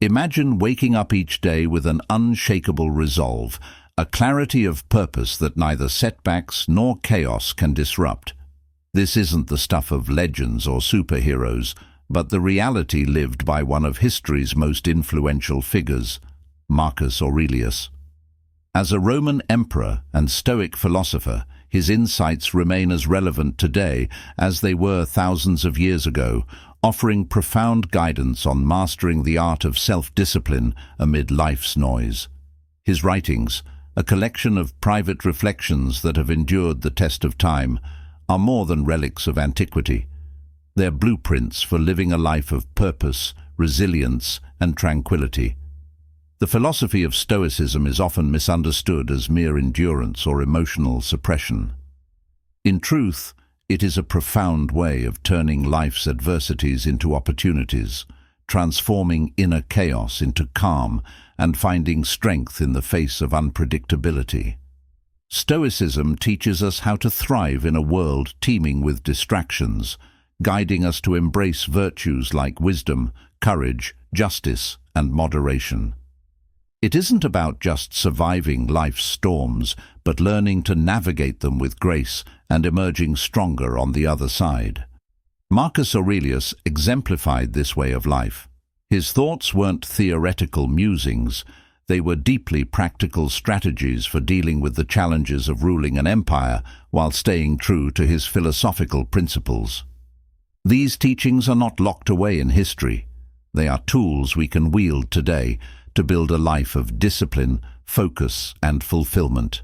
Imagine waking up each day with an unshakable resolve, a clarity of purpose that neither setbacks nor chaos can disrupt. This isn't the stuff of legends or superheroes, but the reality lived by one of history's most influential figures, Marcus Aurelius. As a Roman emperor and Stoic philosopher, his insights remain as relevant today as they were thousands of years ago, offering profound guidance on mastering the art of self-discipline amid life's noise. His writings, a collection of private reflections that have endured the test of time, are more than relics of antiquity. They're blueprints for living a life of purpose, resilience, and tranquility. The philosophy of Stoicism is often misunderstood as mere endurance or emotional suppression. In truth, it is a profound way of turning life's adversities into opportunities, transforming inner chaos into calm, and finding strength in the face of unpredictability. Stoicism teaches us how to thrive in a world teeming with distractions, guiding us to embrace virtues like wisdom, courage, justice, and moderation. It isn't about just surviving life's storms, but learning to navigate them with grace and emerging stronger on the other side. Marcus Aurelius exemplified this way of life. His thoughts weren't theoretical musings, they were deeply practical strategies for dealing with the challenges of ruling an empire while staying true to his philosophical principles. These teachings are not locked away in history. They are tools we can wield today to build a life of discipline, focus, and fulfillment.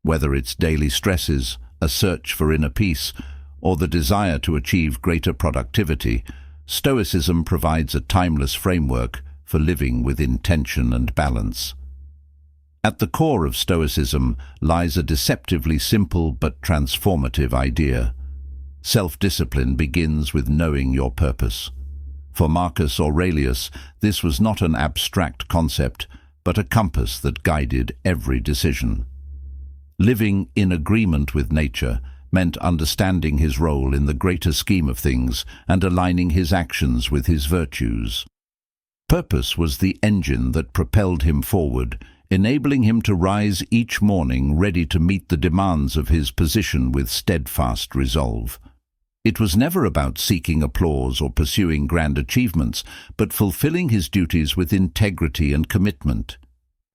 Whether it's daily stresses, a search for inner peace, or the desire to achieve greater productivity, Stoicism provides a timeless framework for living with intention and balance. At the core of Stoicism lies a deceptively simple but transformative idea. Self-discipline begins with knowing your purpose. For Marcus Aurelius, this was not an abstract concept, but a compass that guided every decision. Living in agreement with nature meant understanding his role in the greater scheme of things and aligning his actions with his virtues. Purpose was the engine that propelled him forward, enabling him to rise each morning ready to meet the demands of his position with steadfast resolve. It was never about seeking applause or pursuing grand achievements, but fulfilling his duties with integrity and commitment.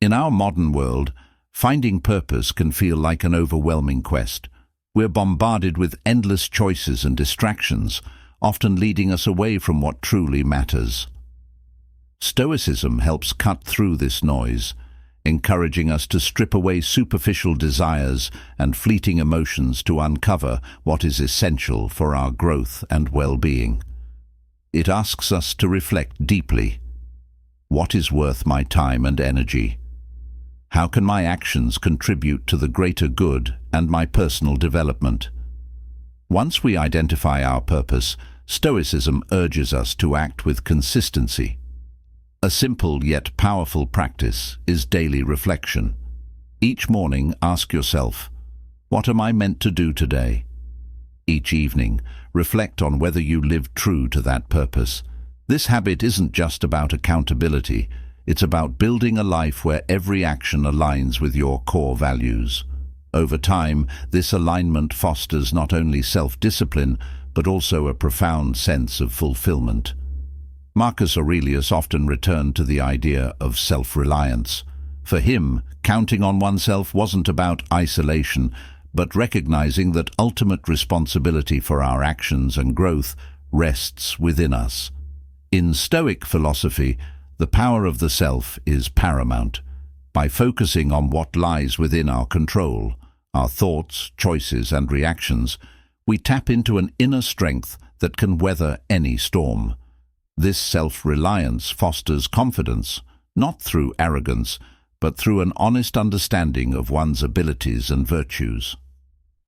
In our modern world, finding purpose can feel like an overwhelming quest. We're bombarded with endless choices and distractions, often leading us away from what truly matters. Stoicism helps cut through this noise, encouraging us to strip away superficial desires and fleeting emotions to uncover what is essential for our growth and well-being. It asks us to reflect deeply. What is worth my time and energy? How can my actions contribute to the greater good and my personal development? Once we identify our purpose, Stoicism urges us to act with consistency. A simple yet powerful practice is daily reflection. Each morning, ask yourself, what am I meant to do today? Each evening, reflect on whether you lived true to that purpose. This habit isn't just about accountability, it's about building a life where every action aligns with your core values. Over time, this alignment fosters not only self-discipline, but also a profound sense of fulfillment. Marcus Aurelius often returned to the idea of self-reliance. For him, counting on oneself wasn't about isolation, but recognizing that ultimate responsibility for our actions and growth rests within us. In Stoic philosophy, the power of the self is paramount. By focusing on what lies within our control, our thoughts, choices, and reactions, we tap into an inner strength that can weather any storm. This self-reliance fosters confidence, not through arrogance, but through an honest understanding of one's abilities and virtues.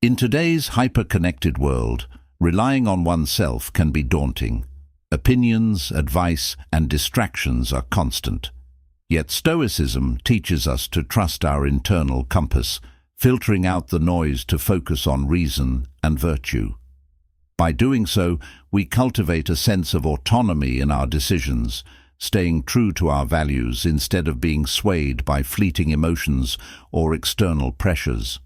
In today's hyper-connected world, relying on oneself can be daunting. Opinions, advice, and distractions are constant. Yet Stoicism teaches us to trust our internal compass, filtering out the noise to focus on reason and virtue. By doing so, we cultivate a sense of autonomy in our decisions, staying true to our values instead of being swayed by fleeting emotions or external pressures.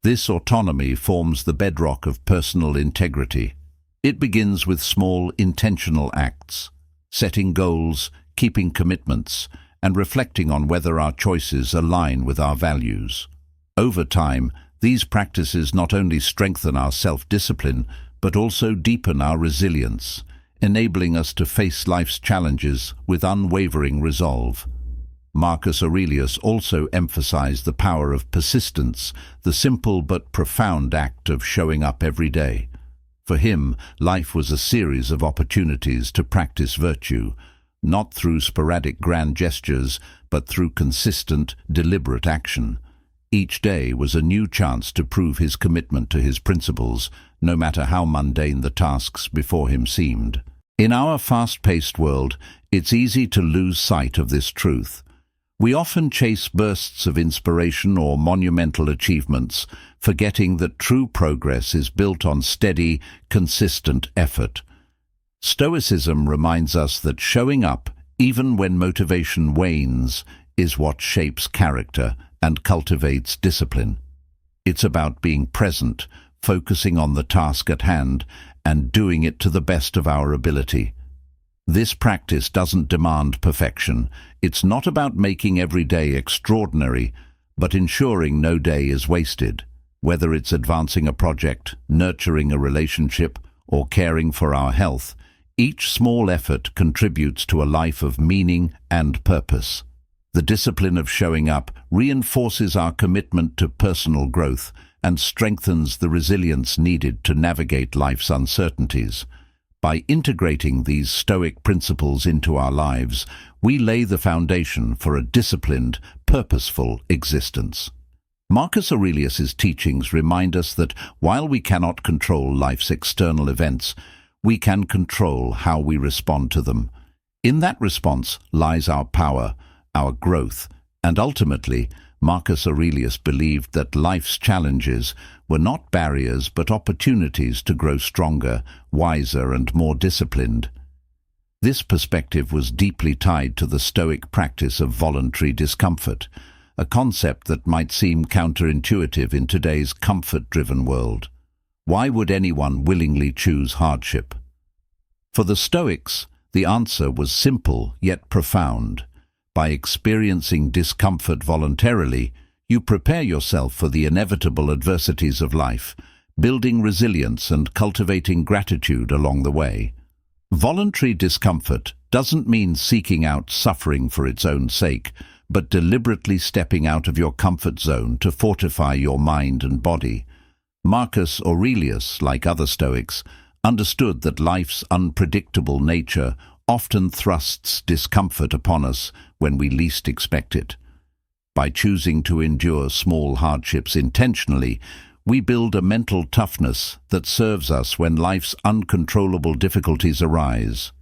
This autonomy forms the bedrock of personal integrity. It begins with small, intentional acts, setting goals, keeping commitments, and reflecting on whether our choices align with our values. Over time, these practices not only strengthen our self-discipline, but also deepen our resilience, enabling us to face life's challenges with unwavering resolve. Marcus Aurelius also emphasized the power of persistence, the simple but profound act of showing up every day. For him, life was a series of opportunities to practice virtue, not through sporadic grand gestures, but through consistent, deliberate action. Each day was a new chance to prove his commitment to his principles, no matter how mundane the tasks before him seemed. In our fast-paced world, it's easy to lose sight of this truth. We often chase bursts of inspiration or monumental achievements, forgetting that true progress is built on steady, consistent effort. Stoicism reminds us that showing up, even when motivation wanes, is what shapes character and cultivates discipline. It's about being present, focusing on the task at hand, and doing it to the best of our ability. This practice doesn't demand perfection. It's not about making every day extraordinary, but ensuring no day is wasted. Whether it's advancing a project, nurturing a relationship, or caring for our health, each small effort contributes to a life of meaning and purpose. The discipline of showing up reinforces our commitment to personal growth and strengthens the resilience needed to navigate life's uncertainties. By integrating these Stoic principles into our lives, we lay the foundation for a disciplined, purposeful existence. Marcus Aurelius's teachings remind us that while we cannot control life's external events, we can control how we respond to them. In that response lies our power, our growth, and ultimately, Marcus Aurelius believed that life's challenges were not barriers but opportunities to grow stronger, wiser, and more disciplined. This perspective was deeply tied to the Stoic practice of voluntary discomfort, a concept that might seem counterintuitive in today's comfort-driven world. Why would anyone willingly choose hardship? For the Stoics, the answer was simple yet profound. By experiencing discomfort voluntarily, you prepare yourself for the inevitable adversities of life, building resilience and cultivating gratitude along the way. Voluntary discomfort doesn't mean seeking out suffering for its own sake, but deliberately stepping out of your comfort zone to fortify your mind and body. Marcus Aurelius, like other Stoics, understood that life's unpredictable nature often thrusts discomfort upon us when we least expect it. By choosing to endure small hardships intentionally, we build a mental toughness that serves us when life's uncontrollable difficulties arise.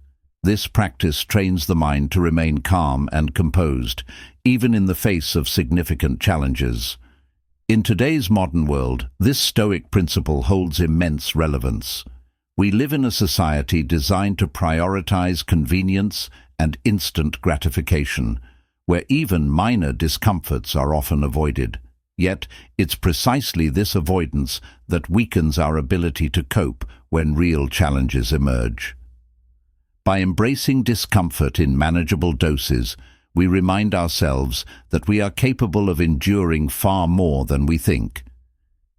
This practice trains the mind to remain calm and composed, even in the face of significant challenges. In today's modern world, this Stoic principle holds immense relevance. We live in a society designed to prioritize convenience and instant gratification, where even minor discomforts are often avoided. Yet, it's precisely this avoidance that weakens our ability to cope when real challenges emerge. By embracing discomfort in manageable doses, we remind ourselves that we are capable of enduring far more than we think.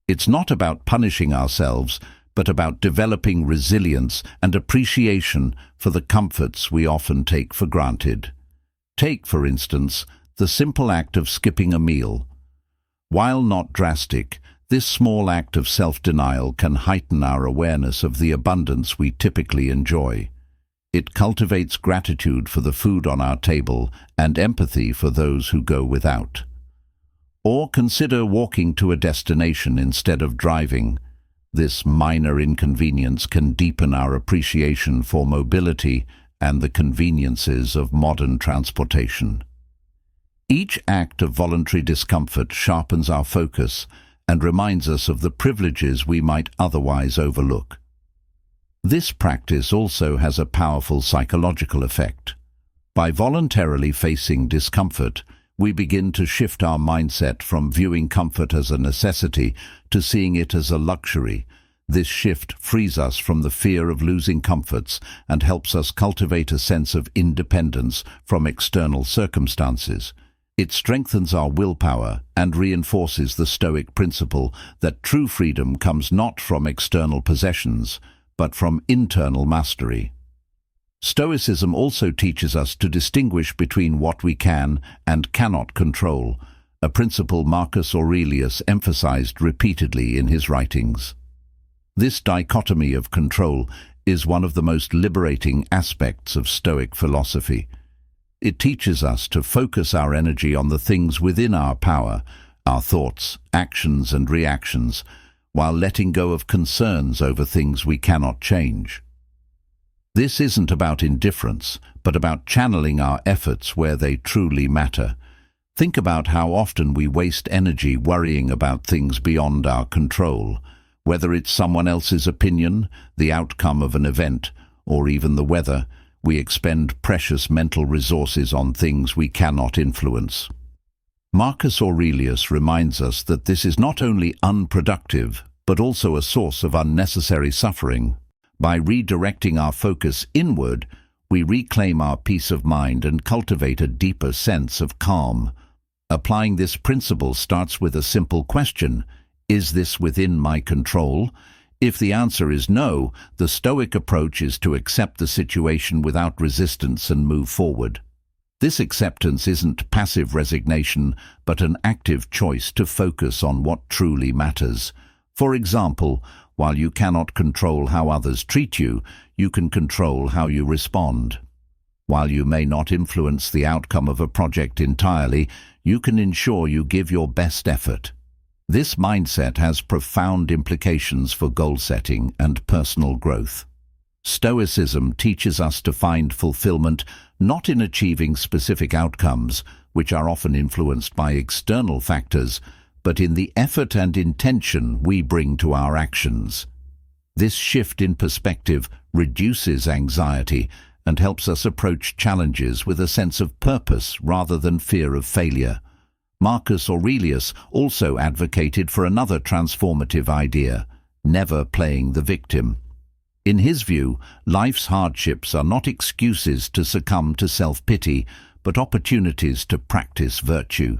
It's not about punishing ourselves, but about developing resilience and appreciation for the comforts we often take for granted. Take, for instance, the simple act of skipping a meal. While not drastic, this small act of self-denial can heighten our awareness of the abundance we typically enjoy. It cultivates gratitude for the food on our table and empathy for those who go without. Or consider walking to a destination instead of driving. This minor inconvenience can deepen our appreciation for mobility and the conveniences of modern transportation. Each act of voluntary discomfort sharpens our focus and reminds us of the privileges we might otherwise overlook. This practice also has a powerful psychological effect. By voluntarily facing discomfort, we begin to shift our mindset from viewing comfort as a necessity to seeing it as a luxury. This shift frees us from the fear of losing comforts and helps us cultivate a sense of independence from external circumstances. It strengthens our willpower and reinforces the Stoic principle that true freedom comes not from external possessions, but from internal mastery. Stoicism also teaches us to distinguish between what we can and cannot control, a principle Marcus Aurelius emphasized repeatedly in his writings. This dichotomy of control is one of the most liberating aspects of Stoic philosophy. It teaches us to focus our energy on the things within our power, our thoughts, actions and reactions, while letting go of concerns over things we cannot change. This isn't about indifference, but about channeling our efforts where they truly matter. Think about how often we waste energy worrying about things beyond our control. Whether it's someone else's opinion, the outcome of an event, or even the weather, we expend precious mental resources on things we cannot influence. Marcus Aurelius reminds us that this is not only unproductive, but also a source of unnecessary suffering. By redirecting our focus inward, we reclaim our peace of mind and cultivate a deeper sense of calm. Applying this principle starts with a simple question: is this within my control? If the answer is no, the Stoic approach is to accept the situation without resistance and move forward. This acceptance isn't passive resignation, but an active choice to focus on what truly matters. For example, while you cannot control how others treat you, you can control how you respond. While you may not influence the outcome of a project entirely, you can ensure you give your best effort. This mindset has profound implications for goal setting and personal growth. Stoicism teaches us to find fulfillment not in achieving specific outcomes, which are often influenced by external factors, but in the effort and intention we bring to our actions. This shift in perspective reduces anxiety and helps us approach challenges with a sense of purpose rather than fear of failure. Marcus Aurelius also advocated for another transformative idea: never playing the victim. In his view, life's hardships are not excuses to succumb to self-pity, but opportunities to practice virtue.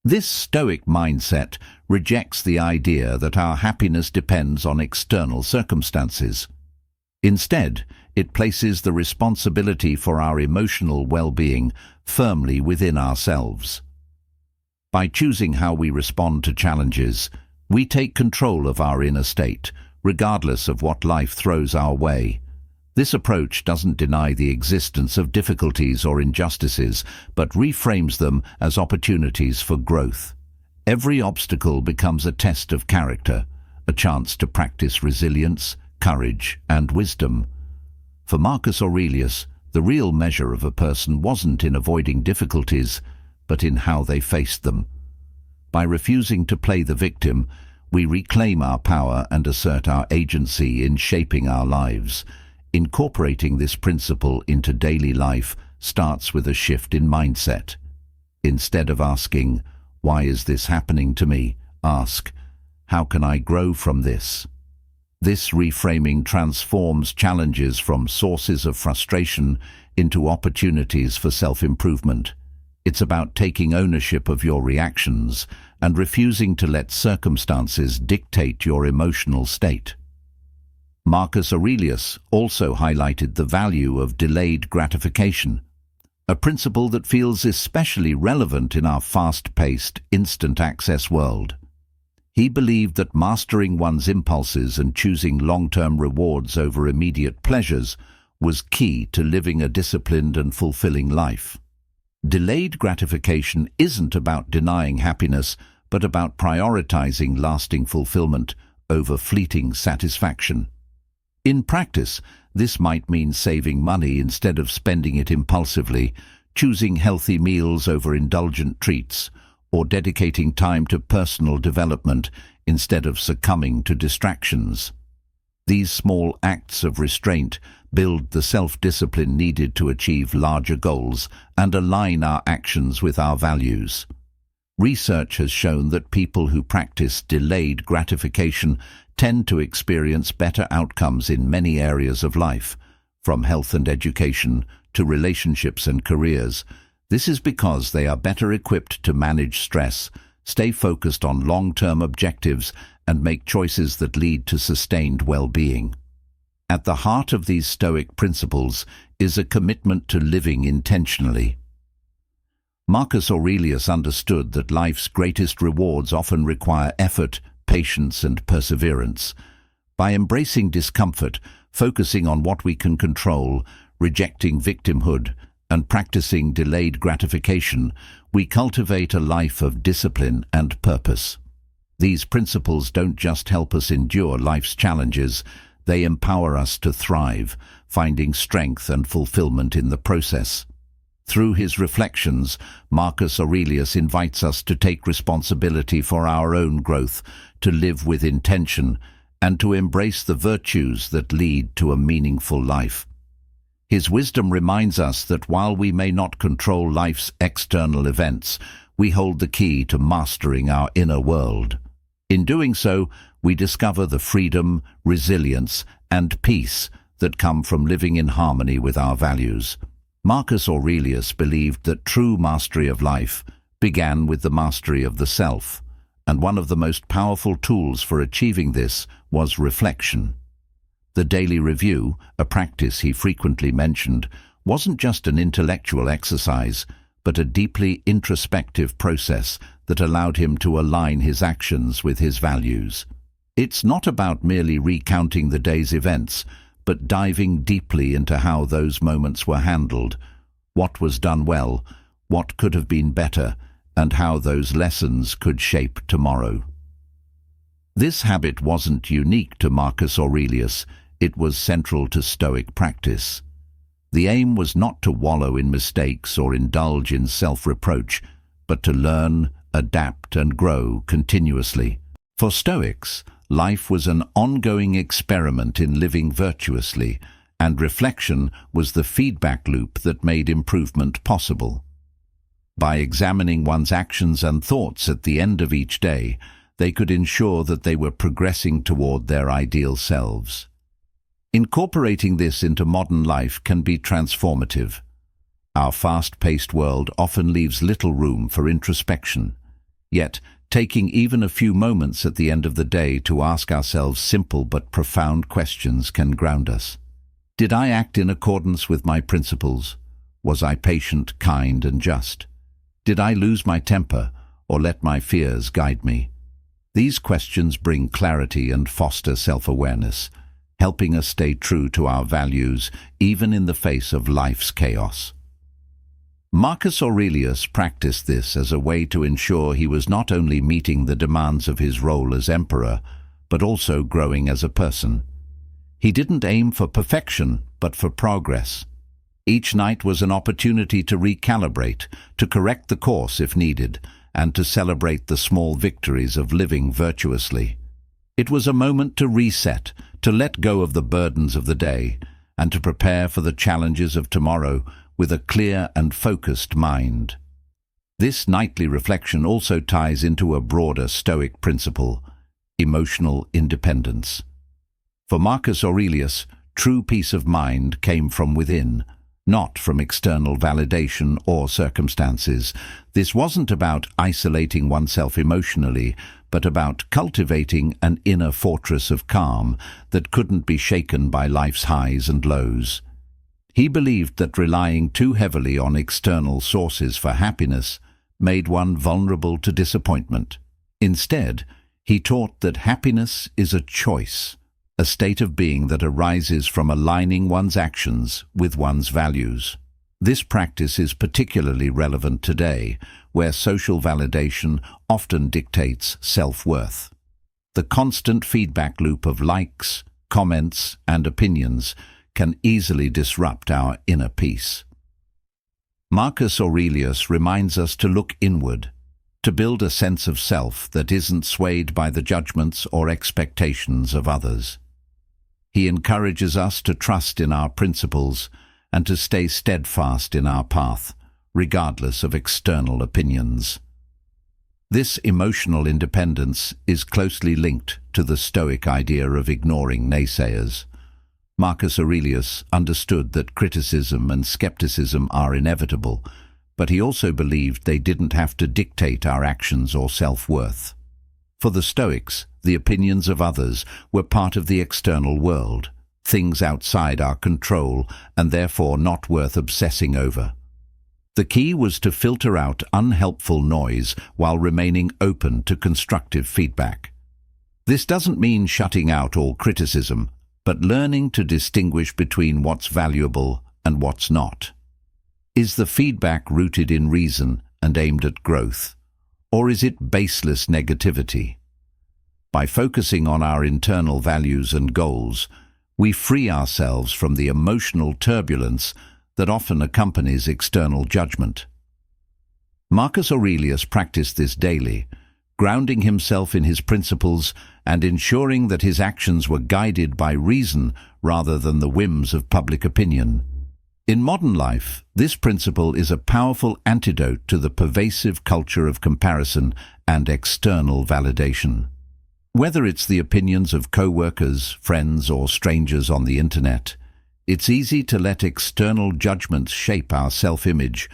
This Stoic mindset rejects the idea that our happiness depends on external circumstances. Instead, it places the responsibility for our emotional well-being firmly within ourselves. By choosing how we respond to challenges, we take control of our inner state, regardless of what life throws our way. This approach doesn't deny the existence of difficulties or injustices, but reframes them as opportunities for growth. Every obstacle becomes a test of character, a chance to practice resilience, courage, and wisdom. For Marcus Aurelius, the real measure of a person wasn't in avoiding difficulties, but in how they faced them. By refusing to play the victim, we reclaim our power and assert our agency in shaping our lives. Incorporating this principle into daily life starts with a shift in mindset. Instead of asking, "Why is this happening to me?" ask, "How can I grow from this?" This reframing transforms challenges from sources of frustration into opportunities for self-improvement. It's about taking ownership of your reactions and refusing to let circumstances dictate your emotional state. Marcus Aurelius also highlighted the value of delayed gratification, a principle that feels especially relevant in our fast-paced, instant-access world. He believed that mastering one's impulses and choosing long-term rewards over immediate pleasures was key to living a disciplined and fulfilling life. Delayed gratification isn't about denying happiness, but about prioritizing lasting fulfillment over fleeting satisfaction. In practice, this might mean saving money instead of spending it impulsively, choosing healthy meals over indulgent treats, or dedicating time to personal development instead of succumbing to distractions. These small acts of restraint build the self-discipline needed to achieve larger goals and align our actions with our values. Research has shown that people who practice delayed gratification tend to experience better outcomes in many areas of life, from health and education to relationships and careers. This is because they are better equipped to manage stress, stay focused on long-term objectives, and make choices that lead to sustained well-being. At the heart of these Stoic principles is a commitment to living intentionally. Marcus Aurelius understood that life's greatest rewards often require effort, patience, and perseverance. By embracing discomfort, focusing on what we can control, rejecting victimhood, and practicing delayed gratification, we cultivate a life of discipline and purpose. These principles don't just help us endure life's challenges, they empower us to thrive, finding strength and fulfillment in the process. Through his reflections, Marcus Aurelius invites us to take responsibility for our own growth, to live with intention, and to embrace the virtues that lead to a meaningful life. His wisdom reminds us that while we may not control life's external events, we hold the key to mastering our inner world. In doing so, we discover the freedom, resilience, and peace that come from living in harmony with our values. Marcus Aurelius believed that true mastery of life began with the mastery of the self, and one of the most powerful tools for achieving this was reflection. The daily review, a practice he frequently mentioned, wasn't just an intellectual exercise, but a deeply introspective process that allowed him to align his actions with his values. It's not about merely recounting the day's events, but diving deeply into how those moments were handled, what was done well, what could have been better, and how those lessons could shape tomorrow. This habit wasn't unique to Marcus Aurelius, it was central to Stoic practice. The aim was not to wallow in mistakes or indulge in self-reproach, but to learn, adapt, and grow continuously. For Stoics, life was an ongoing experiment in living virtuously, and reflection was the feedback loop that made improvement possible. By examining one's actions and thoughts at the end of each day, they could ensure that they were progressing toward their ideal selves. Incorporating this into modern life can be transformative. Our fast-paced world often leaves little room for introspection. Yet, taking even a few moments at the end of the day to ask ourselves simple but profound questions can ground us. Did I act in accordance with my principles? Was I patient, kind, and just? Did I lose my temper, or let my fears guide me? These questions bring clarity and foster self-awareness, helping us stay true to our values even in the face of life's chaos. Marcus Aurelius practiced this as a way to ensure he was not only meeting the demands of his role as emperor, but also growing as a person. He didn't aim for perfection, but for progress. Each night was an opportunity to recalibrate, to correct the course if needed, and to celebrate the small victories of living virtuously. It was a moment to reset, to let go of the burdens of the day, and to prepare for the challenges of tomorrow with a clear and focused mind. This nightly reflection also ties into a broader Stoic principle, emotional independence. For Marcus Aurelius, true peace of mind came from within, not from external validation or circumstances. This wasn't about isolating oneself emotionally, but about cultivating an inner fortress of calm that couldn't be shaken by life's highs and lows. He believed that relying too heavily on external sources for happiness made one vulnerable to disappointment. Instead, he taught that happiness is a choice, a state of being that arises from aligning one's actions with one's values. This practice is particularly relevant today, where social validation often dictates self-worth. The constant feedback loop of likes, comments, and opinions can easily disrupt our inner peace. Marcus Aurelius reminds us to look inward, to build a sense of self that isn't swayed by the judgments or expectations of others. He encourages us to trust in our principles and to stay steadfast in our path, regardless of external opinions. This emotional independence is closely linked to the Stoic idea of ignoring naysayers. Marcus Aurelius understood that criticism and skepticism are inevitable, but he also believed they didn't have to dictate our actions or self-worth. For the Stoics, the opinions of others were part of the external world, things outside our control and therefore not worth obsessing over. The key was to filter out unhelpful noise while remaining open to constructive feedback. This doesn't mean shutting out all criticism, but learning to distinguish between what's valuable and what's not. Is the feedback rooted in reason and aimed at growth, or is it baseless negativity? By focusing on our internal values and goals, we free ourselves from the emotional turbulence that often accompanies external judgment. Marcus Aurelius practiced this daily, grounding himself in his principles and ensuring that his actions were guided by reason rather than the whims of public opinion. In modern life, this principle is a powerful antidote to the pervasive culture of comparison and external validation. Whether it's the opinions of co-workers, friends, or strangers on the internet, it's easy to let external judgments shape our self-image,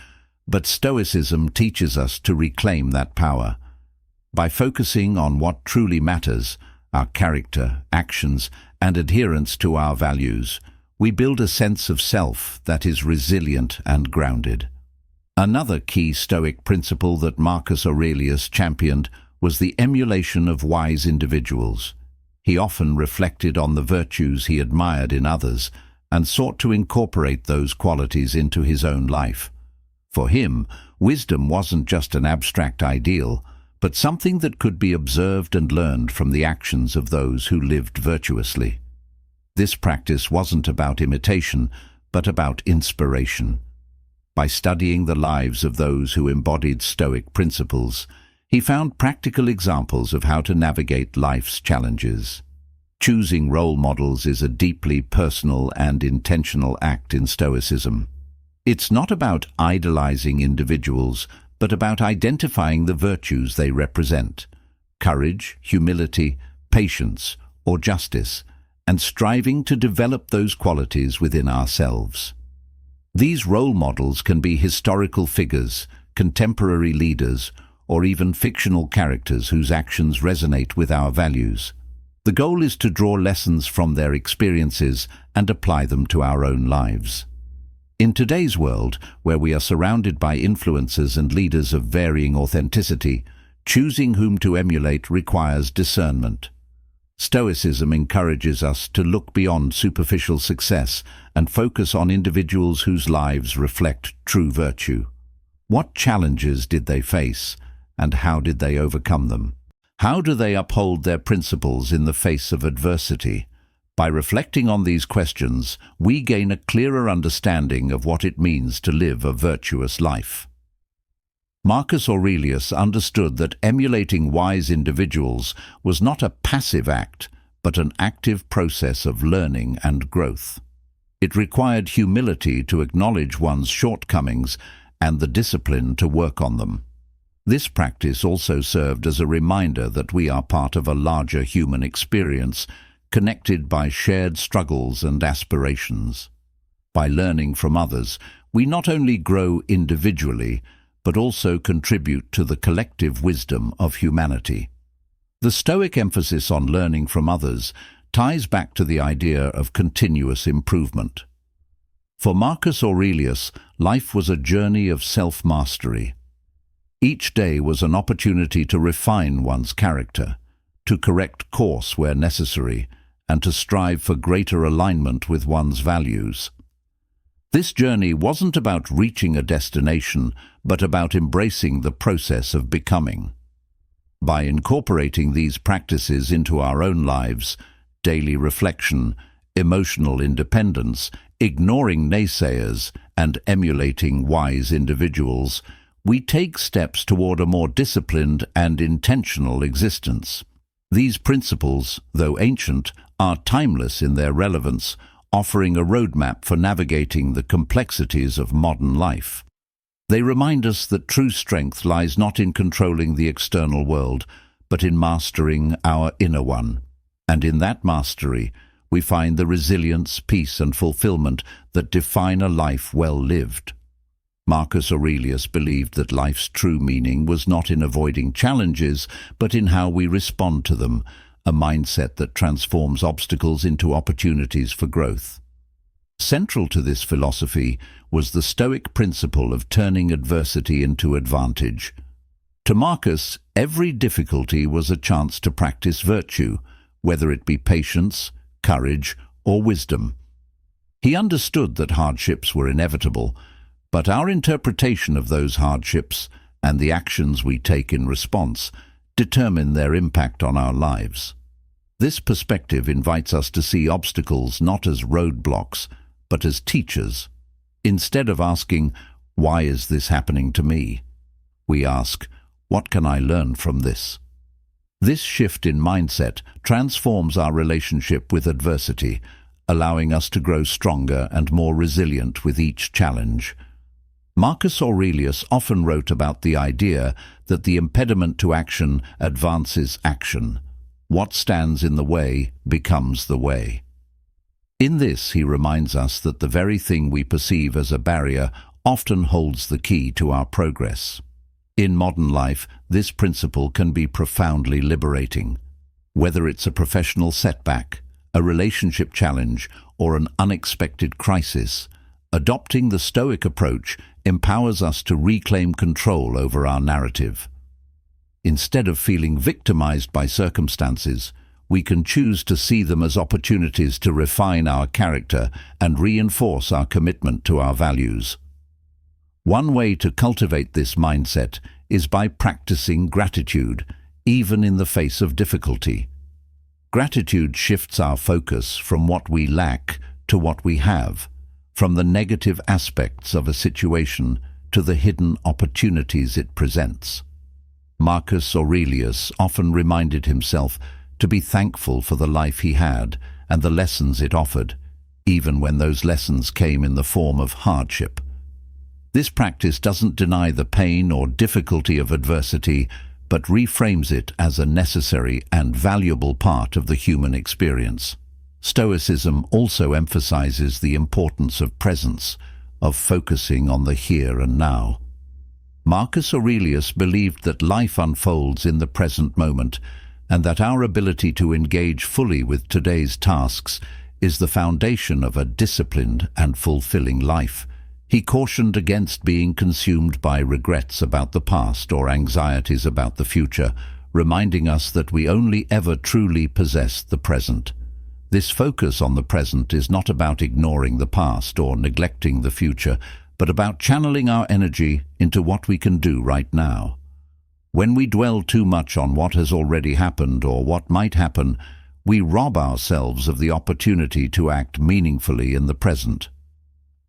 but Stoicism teaches us to reclaim that power. By focusing on what truly matters, our character, actions, and adherence to our values, we build a sense of self that is resilient and grounded. Another key Stoic principle that Marcus Aurelius championed was the emulation of wise individuals. He often reflected on the virtues he admired in others and sought to incorporate those qualities into his own life. For him, wisdom wasn't just an abstract ideal, but something that could be observed and learned from the actions of those who lived virtuously. This practice wasn't about imitation, but about inspiration. By studying the lives of those who embodied Stoic principles, he found practical examples of how to navigate life's challenges. Choosing role models is a deeply personal and intentional act in Stoicism. It's not about idolizing individuals, but about identifying the virtues they represent: courage, humility, patience, or justice, and striving to develop those qualities within ourselves. These role models can be historical figures, contemporary leaders, or even fictional characters whose actions resonate with our values. The goal is to draw lessons from their experiences and apply them to our own lives. In today's world, where we are surrounded by influencers and leaders of varying authenticity, choosing whom to emulate requires discernment. Stoicism encourages us to look beyond superficial success and focus on individuals whose lives reflect true virtue. What challenges did they face, and how did they overcome them? How do they uphold their principles in the face of adversity? By reflecting on these questions, we gain a clearer understanding of what it means to live a virtuous life. Marcus Aurelius understood that emulating wise individuals was not a passive act, but an active process of learning and growth. It required humility to acknowledge one's shortcomings and the discipline to work on them. This practice also served as a reminder that we are part of a larger human experience, connected by shared struggles and aspirations. By learning from others, we not only grow individually, but also contribute to the collective wisdom of humanity. The Stoic emphasis on learning from others ties back to the idea of continuous improvement. For Marcus Aurelius, life was a journey of self-mastery. Each day was an opportunity to refine one's character, to correct course where necessary, and to strive for greater alignment with one's values. This journey wasn't about reaching a destination, but about embracing the process of becoming. By incorporating these practices into our own lives, daily reflection, emotional independence, ignoring naysayers, and emulating wise individuals, we take steps toward a more disciplined and intentional existence. These principles, though ancient, are timeless in their relevance, offering a roadmap for navigating the complexities of modern life. They remind us that true strength lies not in controlling the external world, but in mastering our inner one. And in that mastery, we find the resilience, peace, and fulfillment that define a life well lived. Marcus Aurelius believed that life's true meaning was not in avoiding challenges, but in how we respond to them, a mindset that transforms obstacles into opportunities for growth. Central to this philosophy was the Stoic principle of turning adversity into advantage. To Marcus, every difficulty was a chance to practice virtue, whether it be patience, courage, or wisdom. He understood that hardships were inevitable, but our interpretation of those hardships and the actions we take in response determine their impact on our lives. This perspective invites us to see obstacles not as roadblocks, but as teachers. Instead of asking, "Why is this happening to me?" we ask, "What can I learn from this?" This shift in mindset transforms our relationship with adversity, allowing us to grow stronger and more resilient with each challenge. Marcus Aurelius often wrote about the idea that the impediment to action advances action. What stands in the way becomes the way. In this, he reminds us that the very thing we perceive as a barrier often holds the key to our progress. In modern life, this principle can be profoundly liberating. Whether it's a professional setback, a relationship challenge, or an unexpected crisis, adopting the Stoic approach empowers us to reclaim control over our narrative. Instead of feeling victimized by circumstances, we can choose to see them as opportunities to refine our character and reinforce our commitment to our values. One way to cultivate this mindset is by practicing gratitude, even in the face of difficulty. Gratitude shifts our focus from what we lack to what we have, from the negative aspects of a situation to the hidden opportunities it presents. Marcus Aurelius often reminded himself to be thankful for the life he had and the lessons it offered, even when those lessons came in the form of hardship. This practice doesn't deny the pain or difficulty of adversity, but reframes it as a necessary and valuable part of the human experience. Stoicism also emphasizes the importance of presence, of focusing on the here and now. Marcus Aurelius believed that life unfolds in the present moment, and that our ability to engage fully with today's tasks is the foundation of a disciplined and fulfilling life. He cautioned against being consumed by regrets about the past or anxieties about the future, reminding us that we only ever truly possess the present. This focus on the present is not about ignoring the past or neglecting the future, but about channeling our energy into what we can do right now. When we dwell too much on what has already happened or what might happen, we rob ourselves of the opportunity to act meaningfully in the present.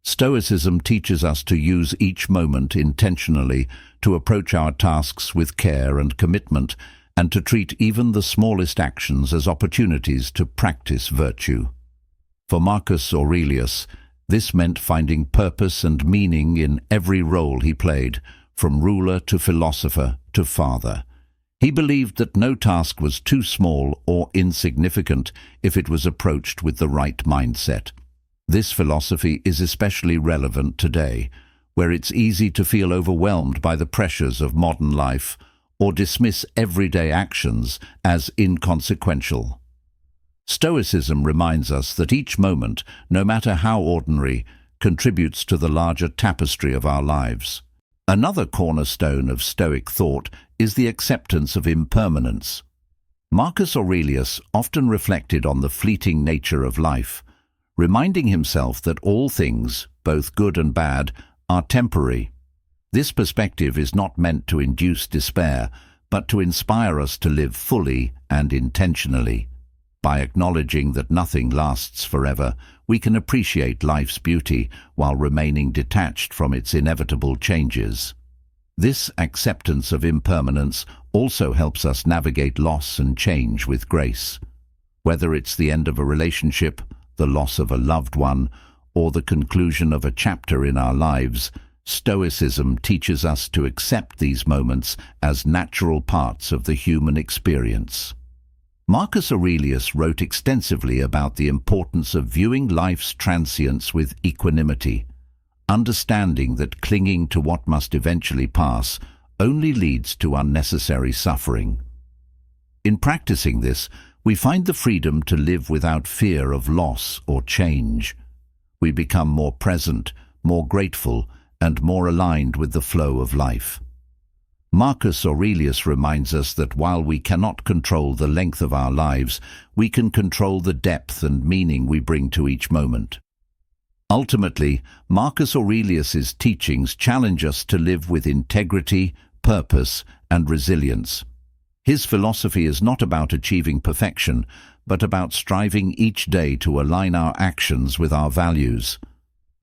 Stoicism teaches us to use each moment intentionally, to approach our tasks with care and commitment, and to treat even the smallest actions as opportunities to practice virtue. For Marcus Aurelius, this meant finding purpose and meaning in every role he played, from ruler to philosopher to father. He believed that no task was too small or insignificant if it was approached with the right mindset. This philosophy is especially relevant today, where it's easy to feel overwhelmed by the pressures of modern life or dismiss everyday actions as inconsequential. Stoicism reminds us that each moment, no matter how ordinary, contributes to the larger tapestry of our lives. Another cornerstone of Stoic thought is the acceptance of impermanence. Marcus Aurelius often reflected on the fleeting nature of life, reminding himself that all things, both good and bad, are temporary. This perspective is not meant to induce despair, but to inspire us to live fully and intentionally. By acknowledging that nothing lasts forever, we can appreciate life's beauty while remaining detached from its inevitable changes. This acceptance of impermanence also helps us navigate loss and change with grace. Whether it's the end of a relationship, the loss of a loved one, or the conclusion of a chapter in our lives, Stoicism teaches us to accept these moments as natural parts of the human experience. Marcus Aurelius wrote extensively about the importance of viewing life's transience with equanimity, understanding that clinging to what must eventually pass only leads to unnecessary suffering. In practicing this, we find the freedom to live without fear of loss or change. We become more present, more grateful, and more aligned with the flow of life. Marcus Aurelius reminds us that while we cannot control the length of our lives, we can control the depth and meaning we bring to each moment. Ultimately, Marcus Aurelius's teachings challenge us to live with integrity, purpose, and resilience. His philosophy is not about achieving perfection, but about striving each day to align our actions with our values.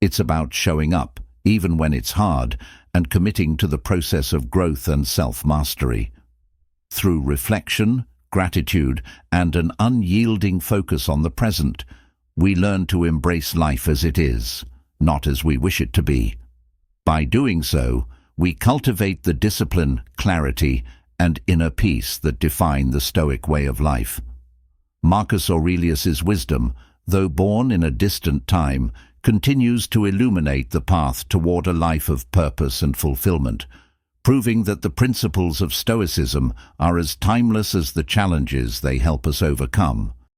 It's about showing up, even when it's hard, and committing to the process of growth and self-mastery. Through reflection, gratitude, and an unyielding focus on the present, we learn to embrace life as it is, not as we wish it to be. By doing so, we cultivate the discipline, clarity, and inner peace that define the Stoic way of life. Marcus Aurelius's wisdom, though born in a distant time, continues to illuminate the path toward a life of purpose and fulfillment, proving that the principles of Stoicism are as timeless as the challenges they help us overcome.